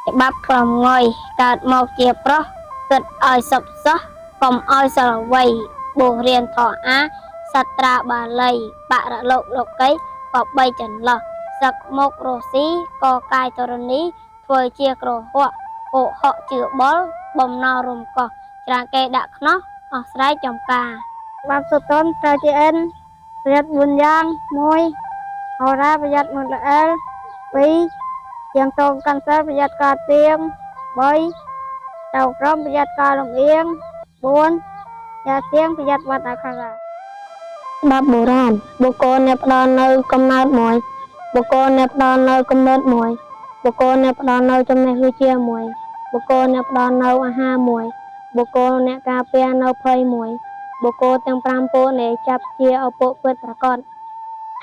ច្បាប់ប្រងុយកើតមកជាប្រុសគិតឲ្យសុបសោះកុំឲ្យសរវៃបួសរៀនធរអាសត្រាបាលីបរលោកីក៏បីចន្លោះសឹកមុខរស់ស៊ីក៏កាយធរណីធ្វើជាក្រហកកុហកជឿបល់បំណោរំកោះច្រើនគេដាក់ខ្នោះអស់ស្រ័យចំការបាប់សុតនត្រូវជាអិនប្រយ័ត្ន4យ៉ាង1ហោរាប្រយ័ត្នមុនល្អិល2ជាងតងកាន់សិលប្រយ័ត្នការទៀង3តោក្រមប្រយ័ត្នការលំអៀង4យ៉ាទៀងប្រយ័ត្នវត្តអាខារាច្បាប់បុរាណបុគ្គលអ្នកផ្ដល់នៅកំណើតមួយបុគ្គលអ្នកផ្ដល់នៅកំណើតមួយបុគ្គលអ្នកផ្ដល់នៅចំណេះវិជ្ជាមួយបុគ្គលអ្នកផ្ដល់នៅអាហារមួយបុគ្គលអ្នកការពារនៅភ័យមួយបុគ្គលទាំង5ពួកនេះចាប់ជាឪពុកពិតប្រាកដ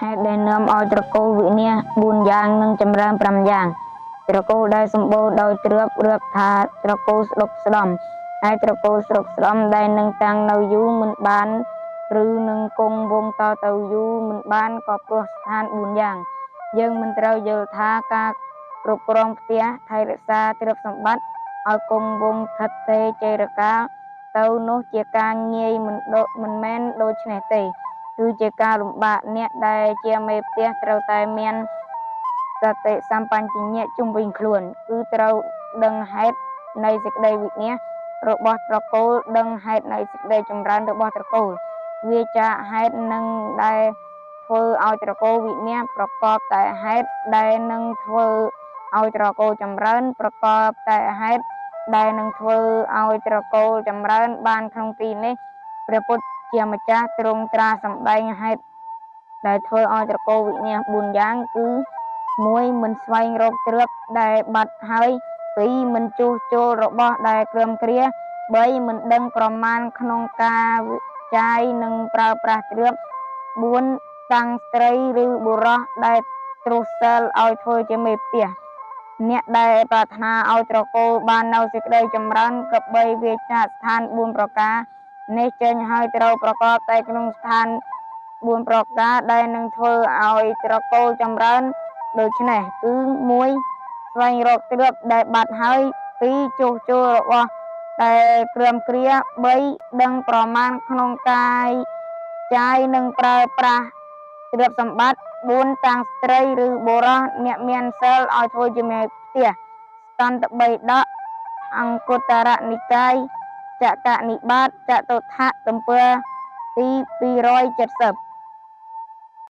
ហេតុដែលនាំឲ្យត្រកូលវិនាស4យ៉ាងនិងចម្រើន5យ៉ាងត្រកូលដែលសម្បូរដោយទ្រព្យរាប់ថាត្រកូលស្ដុកស្ដំហើយត្រកូលស្រុកស្ដំដែលនឹងតាំងនៅយូរមិនបានឬនឹងគង់វង្សតទៅយូរមិនបានក៏ព្រោះស្ថាន4យ៉ាងយើងមិនត្រូវយល់ថាការគ្រប់គ្រងផ្ទះថែរក្សាទ្រព្យសម្បត្តិឲ្យគង់វង្សថិតទេជេរកាលទៅនោះជាការងាយមិនមែនដូច្នេះទេគឺជាការលំបាកអ្នកដែលជាមេផ្ទះត្រូវតែមានសតិសម្បញ្ញៈជុំវិញខ្លួនគឺត្រូវដឹងហេតុនៃសេចក្តីវិនាសរបស់ត្រកូលដឹងហេតុនៃសេចក្តីចម្រើនរបស់ត្រកូលវាចាកហេតុនឹងដែលធ្វើឲ្យត្រកូលវិនាសប្រកបតែហេតុដែលនឹងធ្វើឲ្យត្រកូលចម្រើនប្រកបតែហេតុដែលនឹងធ្វើឲ្យត្រកូលចម្រើនបានក្នុងទីនេះព្រះពុទ្ធជាម្ចាស់ទ្រង់ត្រាសម្ដែងហេតុដែលធ្វើឲ្យត្រកូលវិនាស4យ៉ាងគឺ1មិនស្វែងរកទ្រព្យដែលបាត់ហើយ2មិនជួសជុលរបស់ដែលគ្រាំគ្រា3មិនដឹងប្រមាណក្នុងការចាយនិងប្រើប្រាស់ទ្រព្យ4តាំងស្ត្រីឬបុរសដែលទ្រុសិលឲ្យធ្វើជាមេផ្ទះអ្នកដែលប្រាថ្នាឲ្យត្រកូលបាននៅសេចក្តីចម្រើនក៏បីវាចាកស្ថាន4ប្រការនេះចេញហើយត្រូវប្រកបតែក្នុងស្ថាន4ប្រការដែលនឹងធ្វើឲ្យត្រកូលចម្រើនដូច្នេះគឺ1ស្វែងរកទ្រព្យដែលបាត់ហើយ2ជួសជុលរបស់ដែលគ្រាំគ្រា3ដឹងប្រមាណក្នុងកាយចាយនិងប្រើប្រាស់ទ្រព្យសម្បត្តិ4តាំងស្ត្រីឬបុរសអ្នកមានសិលឲ្យធ្វើជាមេផ្ទះសន្តបិដកអង្គុត្តរនិកាយចក្រនិបាតចតុដ្ឋទំព័រទី270